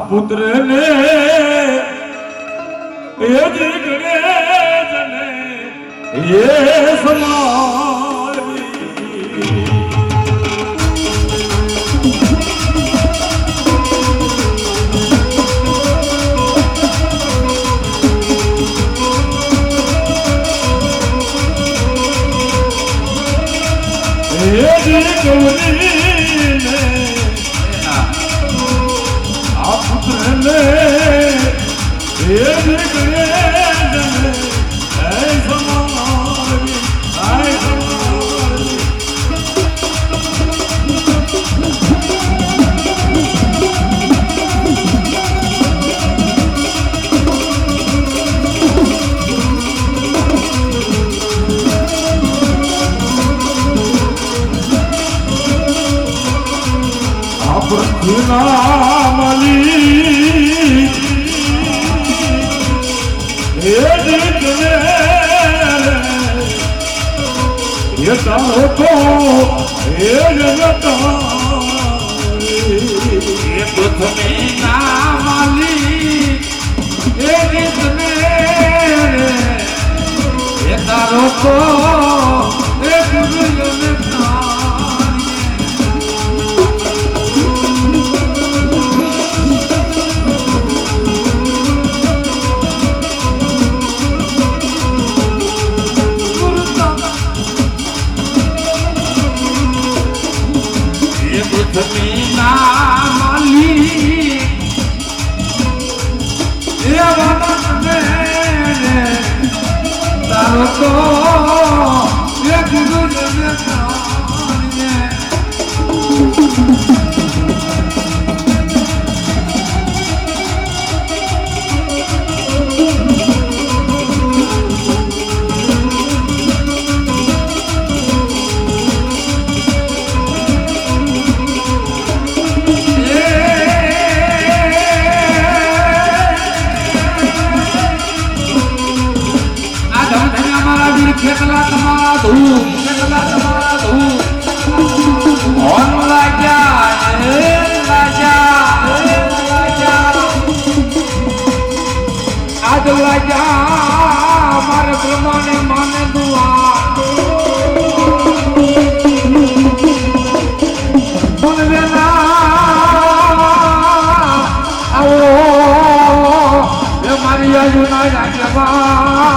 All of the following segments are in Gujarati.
પુત્ર ને એ જ ગણેશ ને એ સમાવી એ જ ગૌરી ને આ પુત્ર ને એ જ ગણેશ ને એ સમાવી માલી એ જીતને એ તારો તો એ જગતા એ પૃથ્વી ના માલી એ જીતને એ તારો તો એ જગતા ખેતલા તમારા ધૂપ ખેતલા તમારા ધૂપ ઓન લાગ્યા એ લાગ્યા આજ લાગ્યા મારે પ્રમાણે માને દુઆ બોલવે ના આવો એ મારી આજુના રાજ્યમાં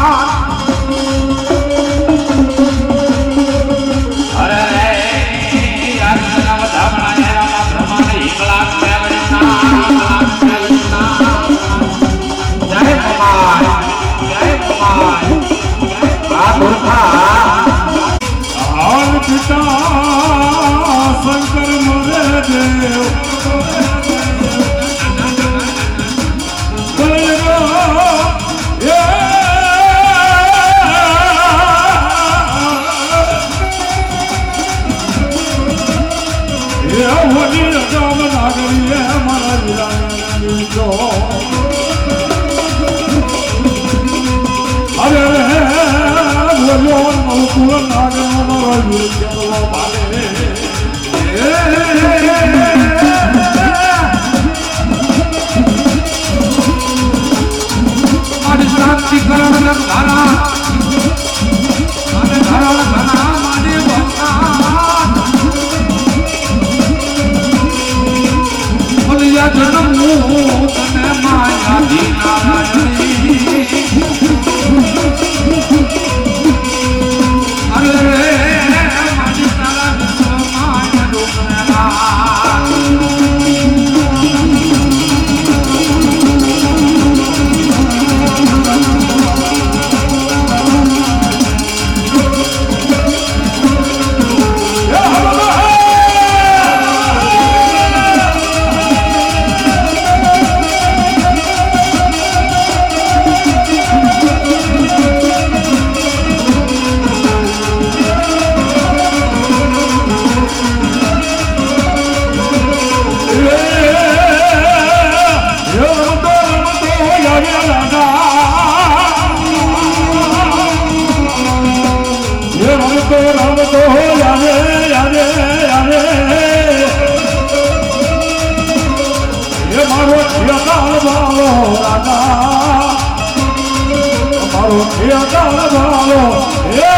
શંકર મોરે દેવ રાજા મારો ખેતર વાળો હે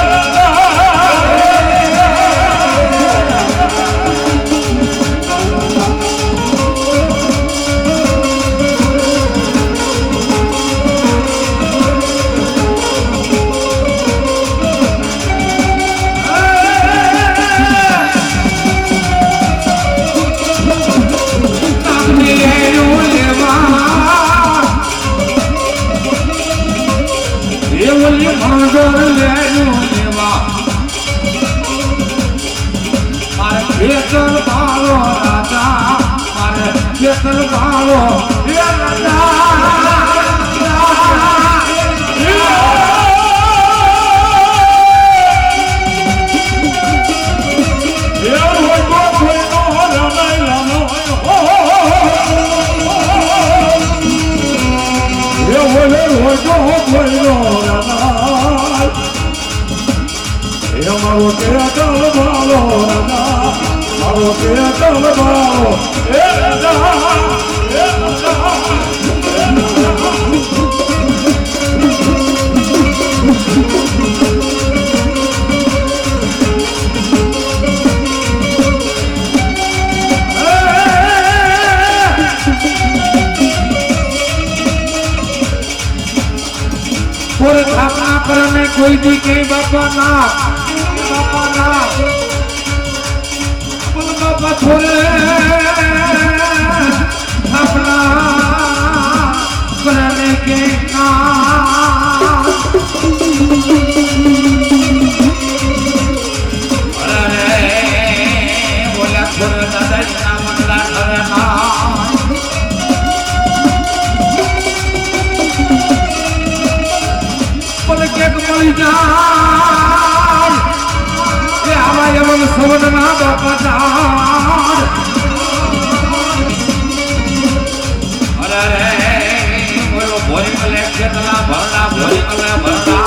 ખેતર વાળો રાજા મારે ખેતર વાળો હે રાજા મારો ખેતર વાળો રાજા મારો ખેતર વાળો હે રાજા હે રાજા पूरे स्थापना करने कोई भी कहीं बापा ना बापा थोड़े स्थापना करने के अरे बोला थोड़े दादा ना मंगला करना एक मरी जान ये हमारे मन समझना बाबा जान अरे रे वो भोरी में लेके चला भरना भोरी में भरना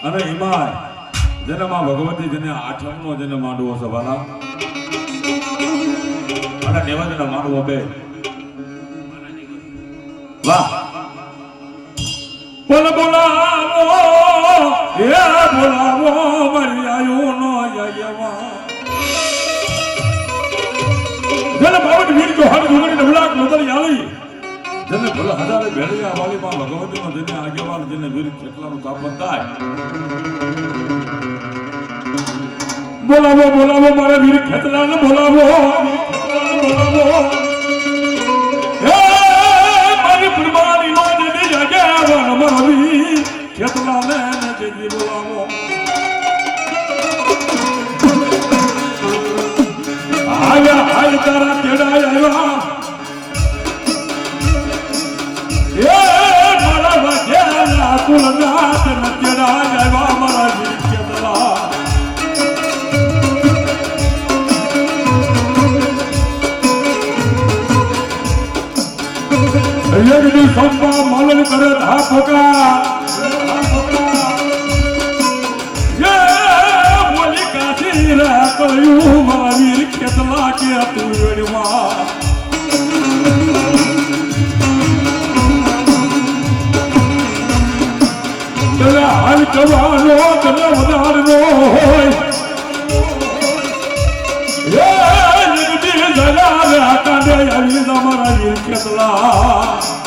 अरे हिमाय जन्म भगवती जने आठमनो जन्म मांडવો સવાલા અને નિવેદન માનવો બે વાહ બોલ બોલાવો હે બોલાવો મારી આયો નો આયવા જન બાવટ વીર જો હર ગુગડી નવલાક નદર યાલી જને ભલ હજારે ભેળિયા વાલી માં ભગવતી નો જને આગેવાન જને વીર કેટલાનું તાપન થાય બોલાવો બોલાવો મારા વીર ખેતલાને બોલાવો મારી પ્રમાણી નો જને આગેવાન મારી ખેતલાને જને બોલાવો આયા હાય તારા તેડા આવ્યા એ મારા વાજ્યાના કુલનાથ ન તેડા આવ્યા મારા વીર ખેતલા યજ્ઞ સંપા માલન કરે ધા ફોકા યે બોલી કાઠી રા કયું મારા વીર ખેતલા કે તું વેડવા તને હાલ કરવાનો તને વધારનો હોય યે જગદી જલા કાંડે આવી મારા વીર ખેતલા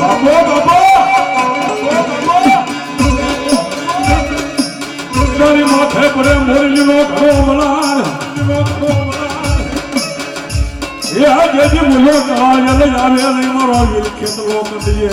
બાબો બાબો તારી માથે પડે મોરલીનો ઘરો મલાર એ આજે મુલો કરાય લે આવે લે મારો વીર ખેતલો કદીએ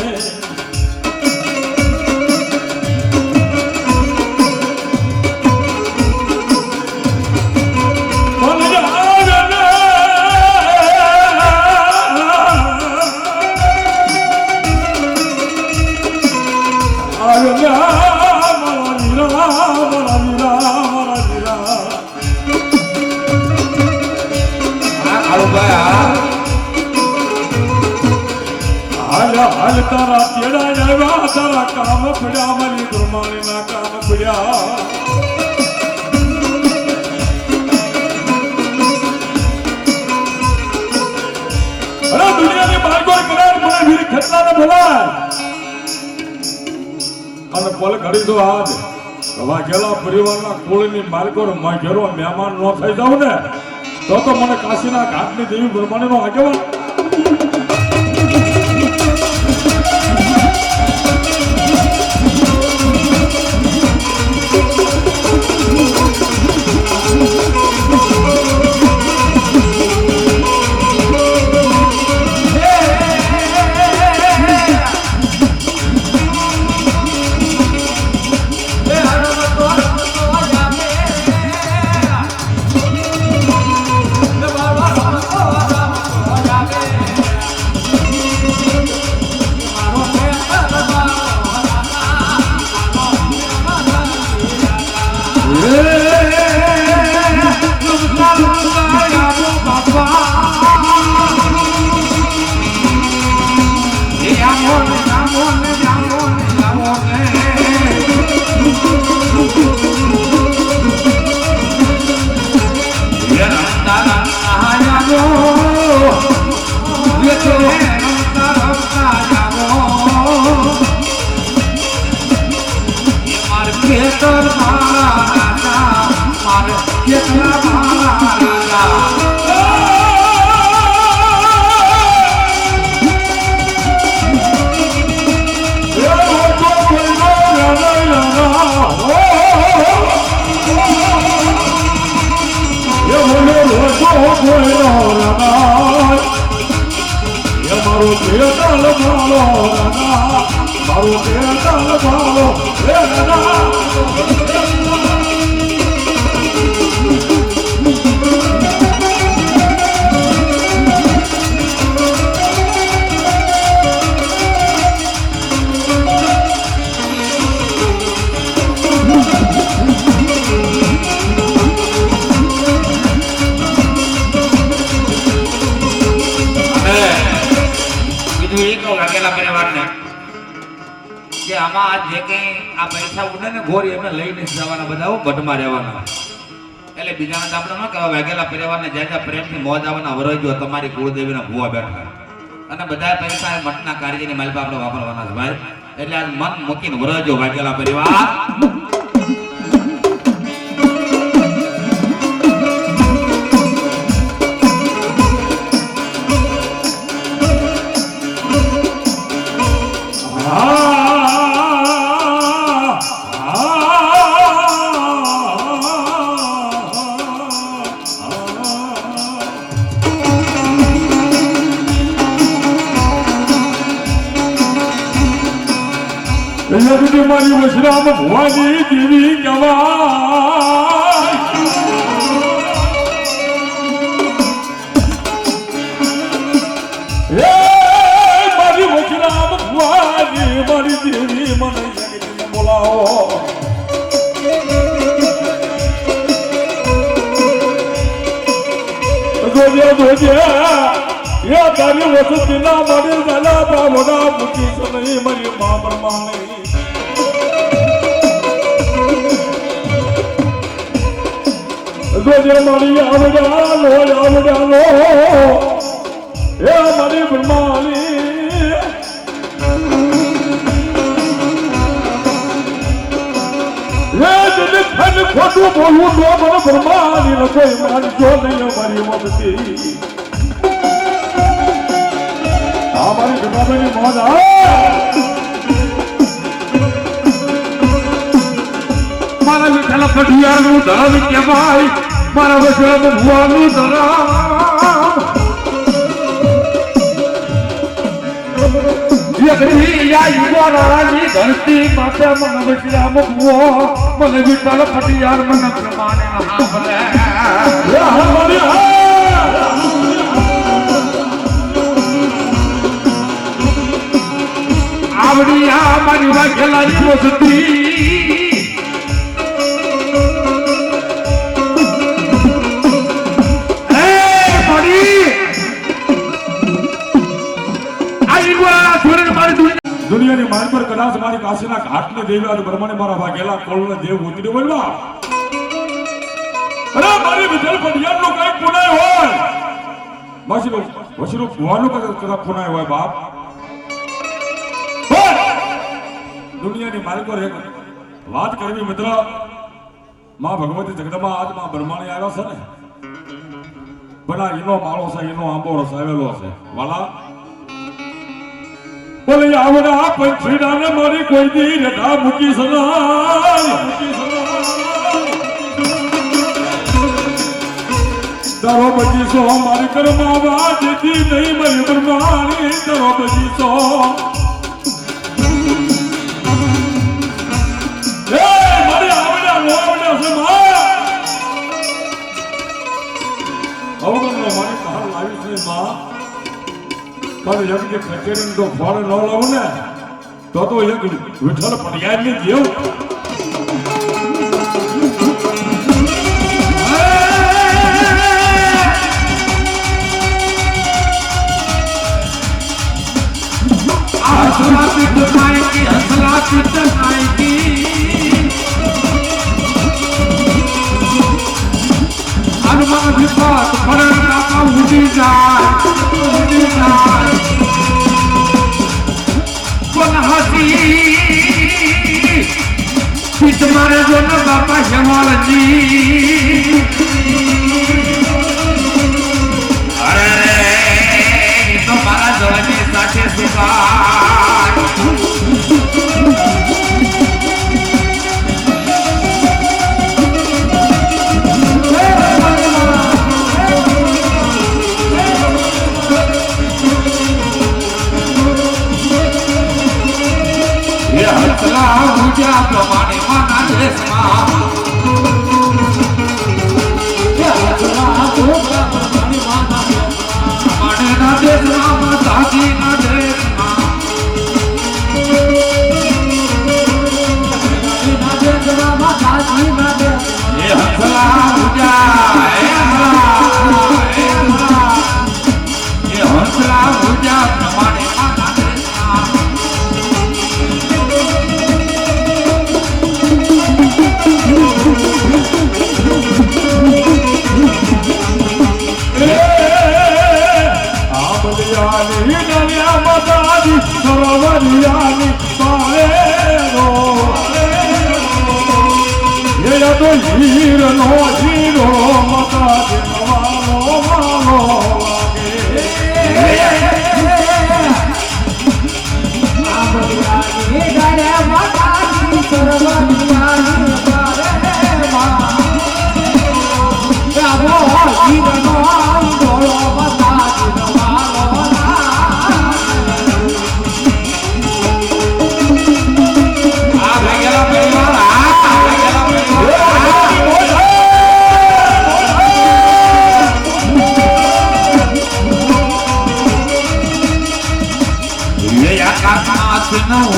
હાલ તારા તેડા આવ્યા તારા કામ પડ્યા મારી ગુરમાણી ના કામ પડ્યા પલ ઘડી દો આજ વાઘેલા પરિવારના કુળની માલિકો ઘેરો મહેમાન ન થઈ જાવ ને તો મને કાશીના ઘાટની દેવી બ્રહ્માણીનો આગેવાન ભટમાં રહેવાના એટલે બીજાના આપણે ન કહેવાય વાઘેલા પરિવારને જ્યાં પ્રેમથી મોજ આવવાના વરજો તમારી કુળદેવીના ભૂવા બેઠા અને બધા પૈસા મઠના કાર્યની માલિકા આપણે વાપરવાના છે ભાઈ એટલે આ મન મૂકીને વરજો વાઘેલા પરિવાર મારી વશરામ ભવાની દેવી કહેવાય મારી વશરામ ભવાની મારી દેવી મને બોલાવો જોજે એ તારી વસતીના મારી દાદા બાબોના મૂકી છે નહીં મારી મા બ્રહ્મા નહીં જોજે મારી આવડાનો એ મારી બ્રહ્માની એ જને ફન ખોટું બોલવું તો મને બ્રહ્માની રસોઈ માનજો નહીં મારી મમતી મારી બ્રહ્માની મોજ મારા વિઠ્ઠલ પઢિયારનું ધરમ કહેવાય મારા વચરામ ભુવાનું ધરમ ધરતી માથે મને વચરામ ભુવો મને વિઠ્ઠલ પઢિયાર મને પ્રમાણે આવડી આ મારી વાઘેલાની વસતી દુનિયાની માન પર કદાચ મારી કાશીના ઘાટને દેવી આજ બ્રહ્માને મારા વાઘેલા કોળને દેવ ઉતરી બોલવા અરે મારી વિઠ્ઠલ પઢિયારનો કઈ પુનાય હોય માસીનો વશીનો ભુવાનો કદાચ પુનાય હોય બાપ દુનિયાની માલિકો વાત કરવી મિત્ર માં ભગવતી જગદંબા આજ માં બ્રહ્માણી આવ્યો છે ને પણ આ એનો માળો છે એનો આંબો રસાવેલો છે વાલા બોલે આવડા પંછીડાને મારી કોઈ દી રેઠા મૂકી સનાય તારો બગીચો મારી કરમાવા દીધી નહીં મારી બ્રહ્માણી તારો બગીચો મારી આવડા લોવડા છે માં અવગણનો મારી બહાર લાવી છે માં પણ એક જે કચેરી તો ફળ ન લાવું ને તો એક વિઠ્ઠલ પડિયાર ની જેવ હનુમાન વિપત ફરણ કાકા ઉડી જાય કોણ હાથી પીઠ મારે જો ને બાપા હેમાલજી અરે એ તો મારા જવાની સાથે સુકા પ્રમાણે માના દેશમાં માણેના દેશમાં માતાજીના દેશમાં એ હંસલા ઉજા એ હંસલા ઉજા પ્રમાણે માના દેશમાં આમલિયાની નલિયા માતાજી સરોવરિયાની પારેરો એ તો હીરનો હીરો માતાજી નવાનો માનો આમલિયાની નલિયા માતાજી સરોવરિયાની પારેરો હીરનો હીરો માતાજી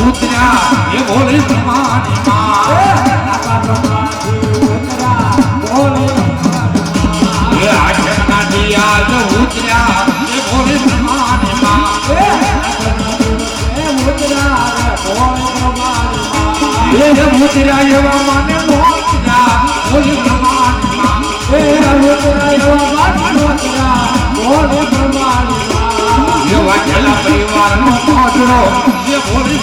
ઉતર્યા એ બોલે પ્રમાણી એ આઠના દિયા ઉતર્યા એ બોલે પ્રમાણી એ ઉતર્યા એવા માને મોતરા બોલે પ્રમાણી એવા છેલ્લા પરિવારનો મોતરો એ બોલે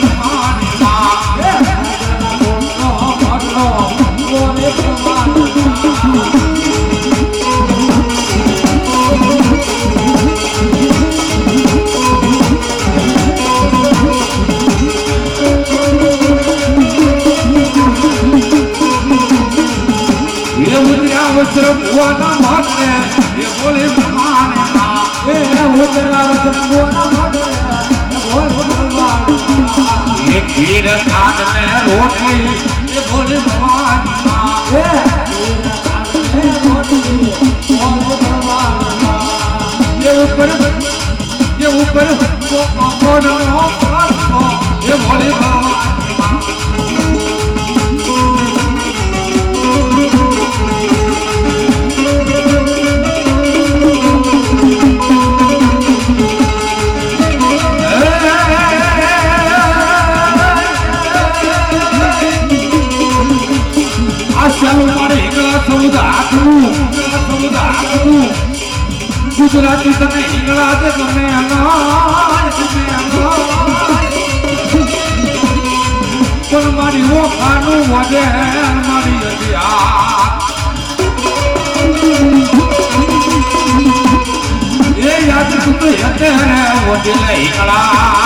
વસ્ત્ર ભુવાના ભાગને એ બોલે પ્રમાણે એ ખીર ખાંડ ને રોટલી એ બોલે ભગવાન એ ઉપર એ બોલે ભગવાન ગુજરાતી તમે હિંગળા દે તમે અનાજ પણ મારી ઓખાનું વધે મારી અધિયા એ યાદ તું યતે વધે એકલા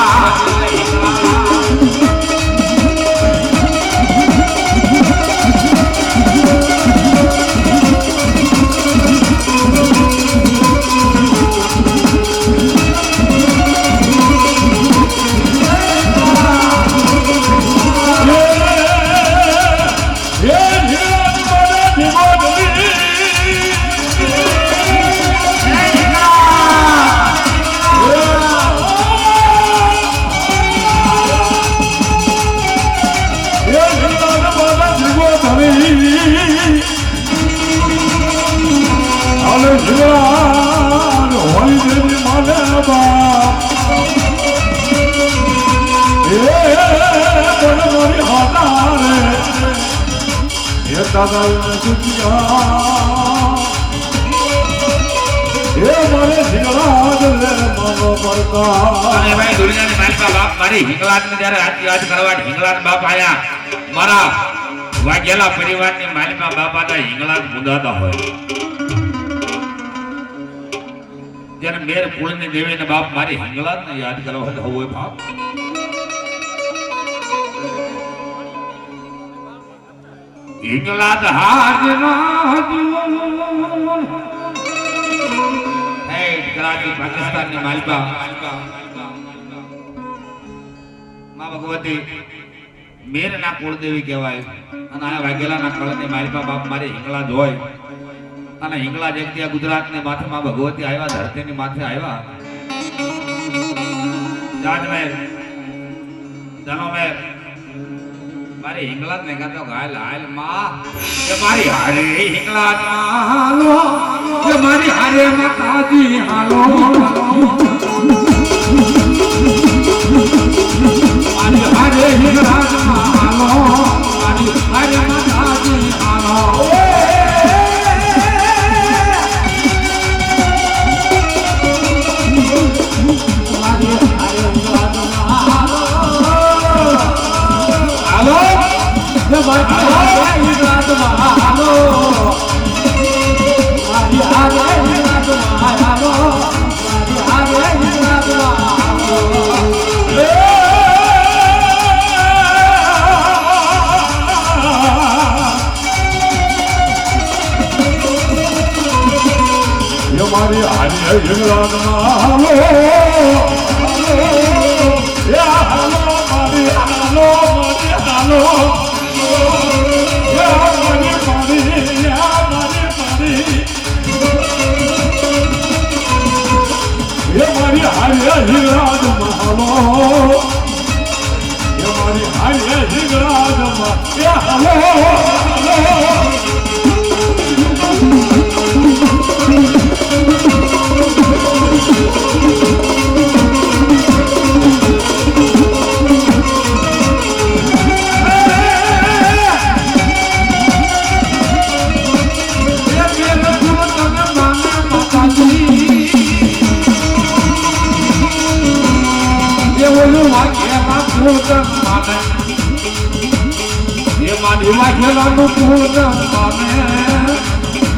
અને ભાઈ દુનિયાની માલિકા બાપ મારી હિંગલાજને જ્યારે યાદ કરવા હિંગલાજ બાપ આયા મારા વાઘેલા પરિવારની માલિકા બાપ હતા હિંગલાજ મુદાતા હોય જ્યારે મેર કુળની દેવીને બાપ મારી હિંગલાજને યાદ કરવા હોય બાપ હિંગલાજ કરાચી પાકિસ્તાનની માલિકા માં ભગવતી મેરના કુળદેવી કહેવાય અને આ વાઘેલાના કળની માલિકા બાપ મારી હિંગલાજ હોય અને હિંગલાજ એક ત્યાં ગુજરાતની માથે માં ભગવતી આવ્યા ધરતીની માથે આવ્યા જાજમેર જનોમેર મારી હિંગલાજ ને કહેતો હાલ હાલ માં કે મારી હારે હિંગલાજ હાલો કે મારી હારે માતાજી હાલો મારી હારે હિંગલાજ હાલો મારી હારે માતાજી હાલો મારી હારે હિંગલાજ હાલો મારી હારી હિંગલાજમાં હાલો મારી હાલો મારી હારી હિંગલાજમાં હાલો મારી હારી હિંગલાજમાં હાલો વાઘેલાનું પૂત પામે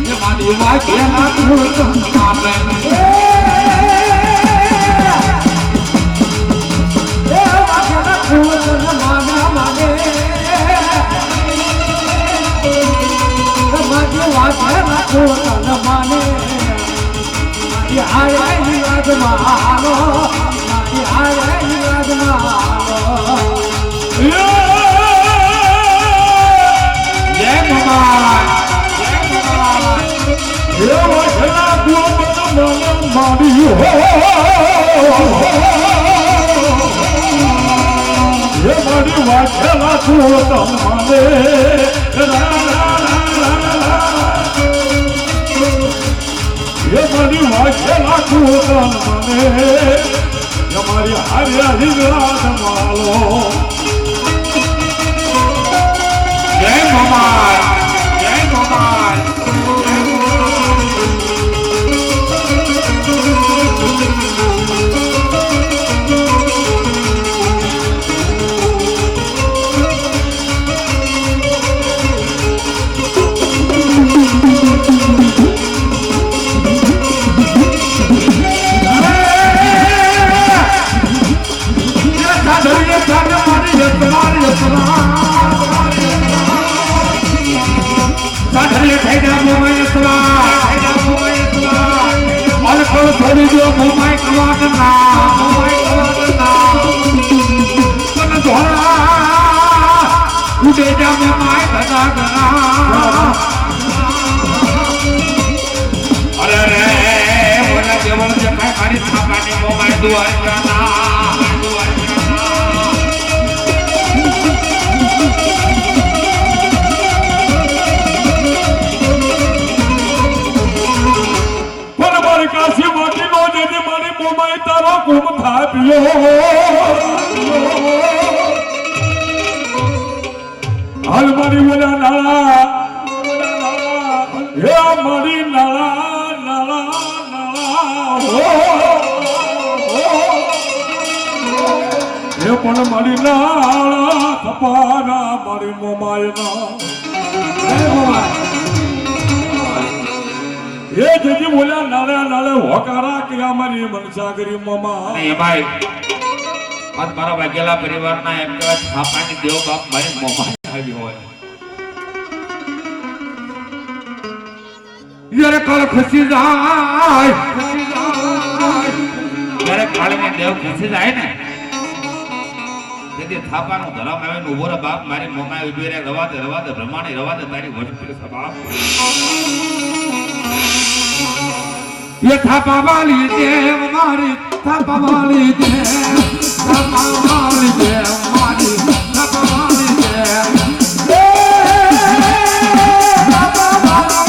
એ મારી વાઘેલા પૂત પામે એ વાઘેલા પૂત માને માને મારી વાઘેલા પૂત માને મારી હારે હિંગલાજમાં હાલો મારી હારે હિંગલાજમાં હાલો વાઘેલા કુળતમ માને મારી વાઘેલા કુળતમ માને મારી હાર્યા હિંગલાજ માલો જય ભગવાન જય ભગવાન પણ મારી કાશી માટીનો જેને મારી મોમાઈ તારો ગુમ થાપ્યો હાલ મારી ઓલા નાળા હે મારી નાળા હે પણ મારી નાળા થપાના મારી મોમાયના એ જેજી બોલ્યા નાળે હોકારા કે મારી મનસાગરી મોમા એ ભાઈ આજ મારા વાઘેલા પરિવારના એમ કહેવાય થાપાની દેવ બાપ મારી મોમાઈ આવી હોય જ્યારે કાળ ખસી જાય જ્યારે કાળને દેવ ખસી જાય ને તેથી થાપાનું ધરમ આવે ને ઉભો રે બાપ મારી મોમાઈ ઉભી રે રવા દે બ્રહ્માણી રવા દે તારી વસ્તી સબાપ ये थापा वाली देव मारी थापा वाली देव थापा वाली देव मारी थापा वाली देव थापा वाली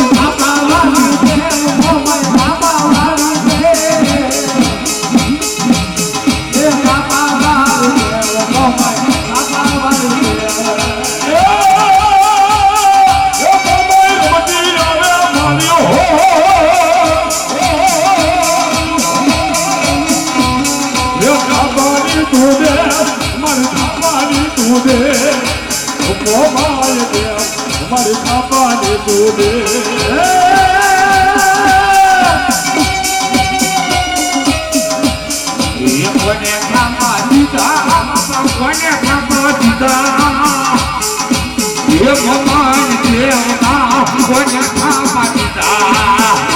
देव थापा वाली देव थापा वाली देव थापा वाली મારી થાપાની તું દે કોને ખાપા દીધા કોને ખાપા દીધા એ ભગવાન દેવતા કોને ખાપા દીધા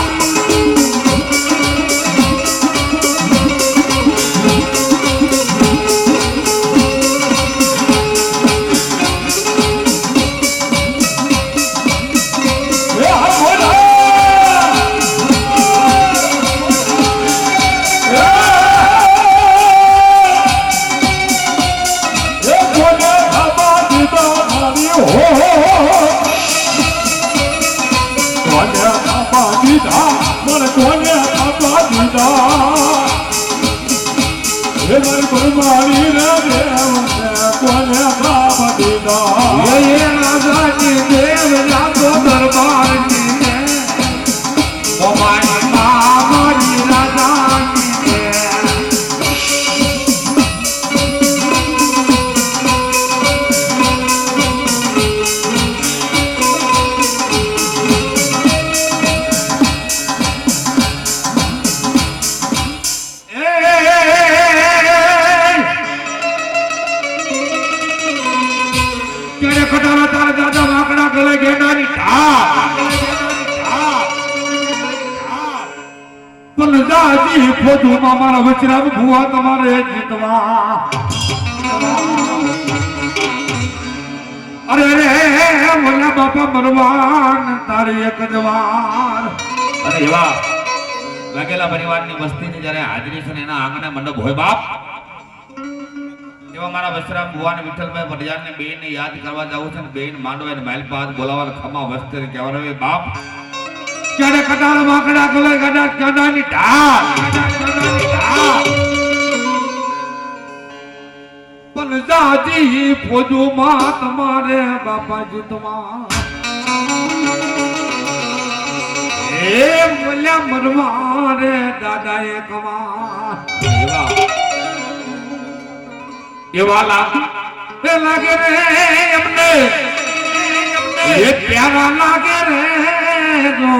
મારી કોને ખાપા દીધા એ રાજાની દેવ રાજો દરબારની મારી મારી રાજાની દેવ કટારા તારા દાદા વાકડા ગલે ગેડાની પણ દાદી ફોટુમાં મારા વચરામ ભુવા તમારે જીતવા અરે રે બોલા બાપા મરવાન તારી એક જવાર અને એવા વાઘેલા પરિવારની વસ્તીની જ્યારે હાજરી છે ને એના આંગણે મંડપ હોય બાપ એવા મારા વસરામ ભુવાને વિઠ્ઠલભાઈ ભટિયાને બેને યાદ કરવા જાવું છે ને બેન માંડવે ને માલપાત બોલાવવા ખમા વસ્તી કહેવાય હવે બાપ ક્યારે કટાર માકડા ગલે ગડા ગડાની ઢાળ પણ દાદી ફોજોમાં તમારે બાપાજી તમાર એ બોલ્યા મરવારે દાદાએ કમા એવા લાગે રે એમને એ પ્યારા લાગે રે જો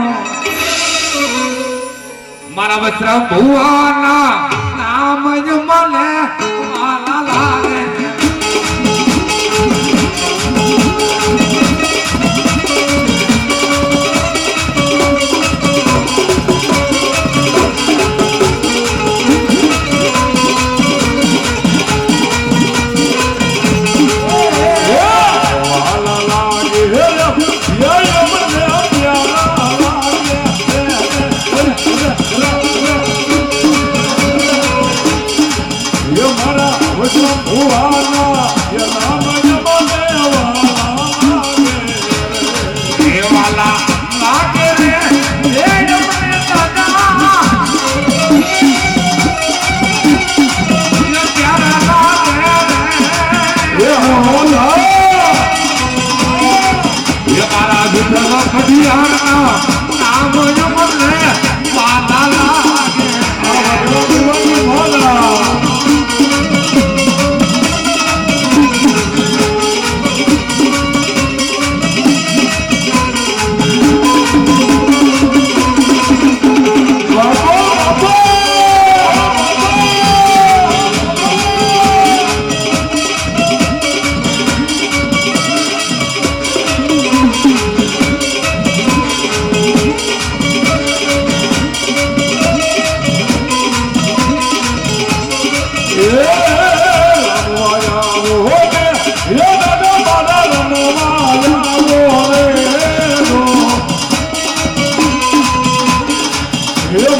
મારા વસ્ત્ર ભુવાના નામ જ મને મારા લાગે વાલા લાગે હે યા મને પ્યારા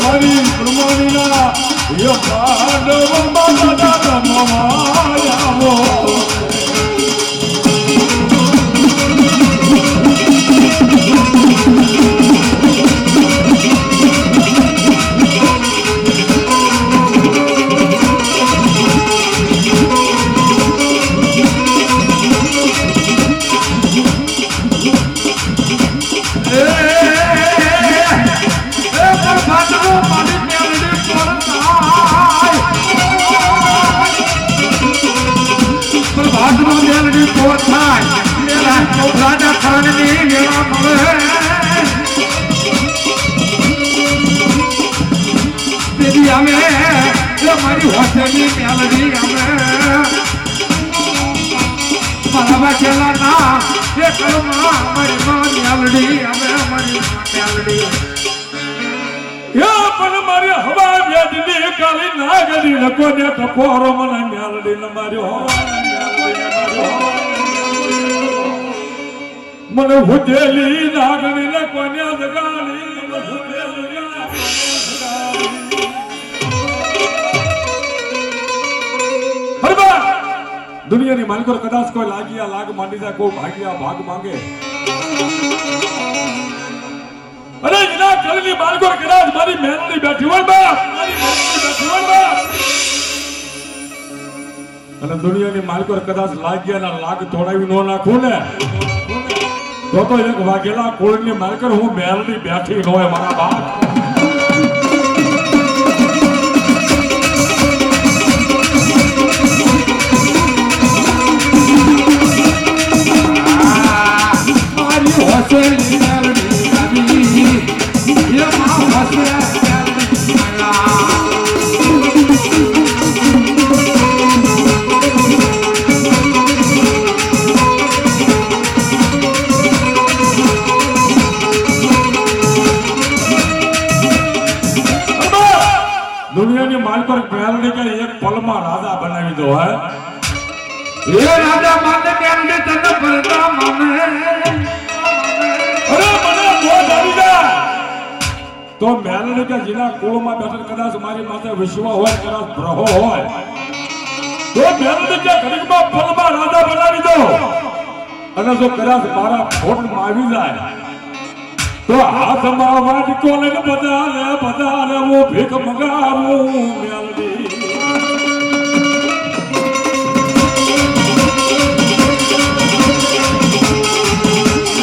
મારી પ્રમાણીના એ પાડવમાં દાદા રમવાયાવો રાજા ખાનની વેળા મળે તેથી અમે મારી હોસ્ટેલની મેલડી અમે મારા વાંચેલા ના એ કલમાં અમારી માં મેલડી અમે અમારી મેલડી પણ મારી હવા વેદની કાલી ના ગલી લકો ને ટપોરો મને મેલડી ન માર્યો મને હુજેલી નાગણી ને કોને જગાડી દુનિયાની માલિકો કદાચ કોઈ લાગિયા લાગ માંડી જાય કોઈ ભાગ્યા ભાગ માંગે અરે એના કલની માલિકો કદાચ મારી મહેનતની બેઠી હોય બાપ મારી મહેનતની બેઠી હોય બાપ અને દુનિયાની માલિકો કદાચ લાગ્યા ના લાગ તોડાવી નો નાખું ને તો એક વાઘેલા કોળની માલકર હું મેલની બેઠી ન હોય મારા બાપ મારી હોસ્ટેલની મેલડી આવી એ માં હોસ્ટેલ દુનિયાની માલ પર મેલડી કે એક પલમાં રાજા બનાવી દો હે એ રાજા માને મેલડી તને પરદા માને અરે મને બોધ આવી જાય તો મેલડી કે જીના કુળમાં બેઠેલ કદાચ મારી માથે વિશ્વ હોય કદાચ ગ્રહો હોય તો મેલડી કે ઘડીકમાં પલમાં રાજા બનાવી દો અને જો કદાચ મારા ફોટમાં આવી જાય તો હાથમાં વાટકો લઈને બધા હું ભીખ મંગાવું મેલડી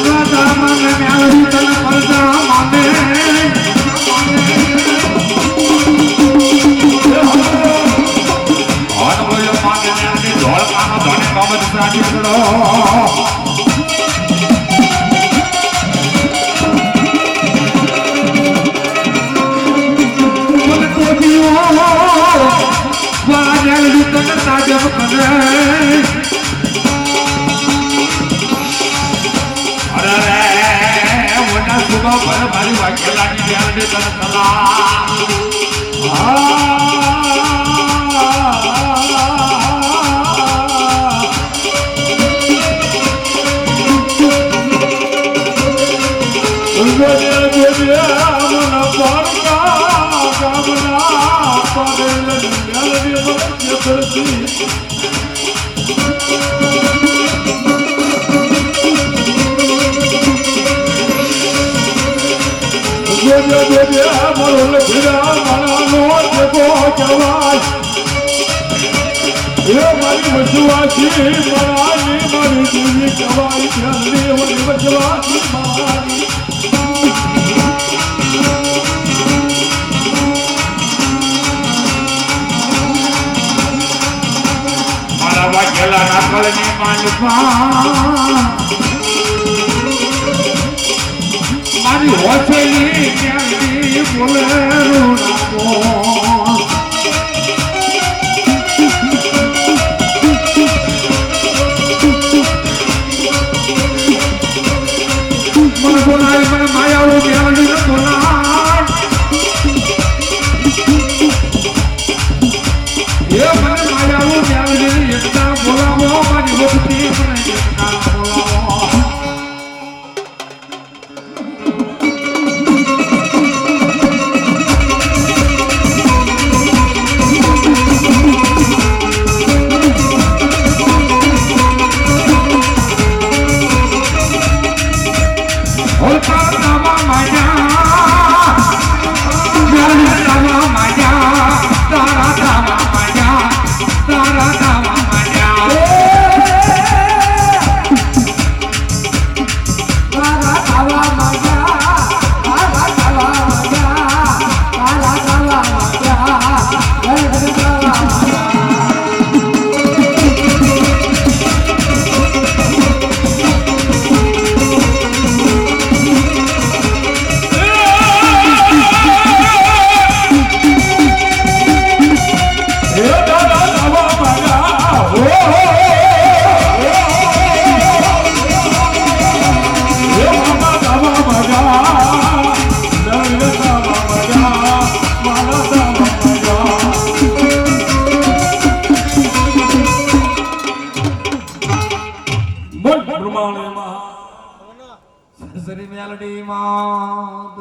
રાજા માને મેલડી તને પરદા માને અનવય માને મેલડી ધોળકાનો ધણે કમજ સાજી કરો તાજબ કરે અરે રે મોટા સુબા પર મારી વાકેલાની મેલડી તને મારી વસવાસી મારી જીવી કવાઈ વસવાસી મારી મારા વાકેલા ના કળની માલપા મારી હોસ્ટેલની મેલડી બોલેલું નાખો મને બોલાય મને માયાળું મેલડી ને બોલાય એ મને માયાળું મેલડી એકતા બોલાવો મારી વખતી મને એકતા બોલાવો મેલડીમાં સસરી મેલડીમાં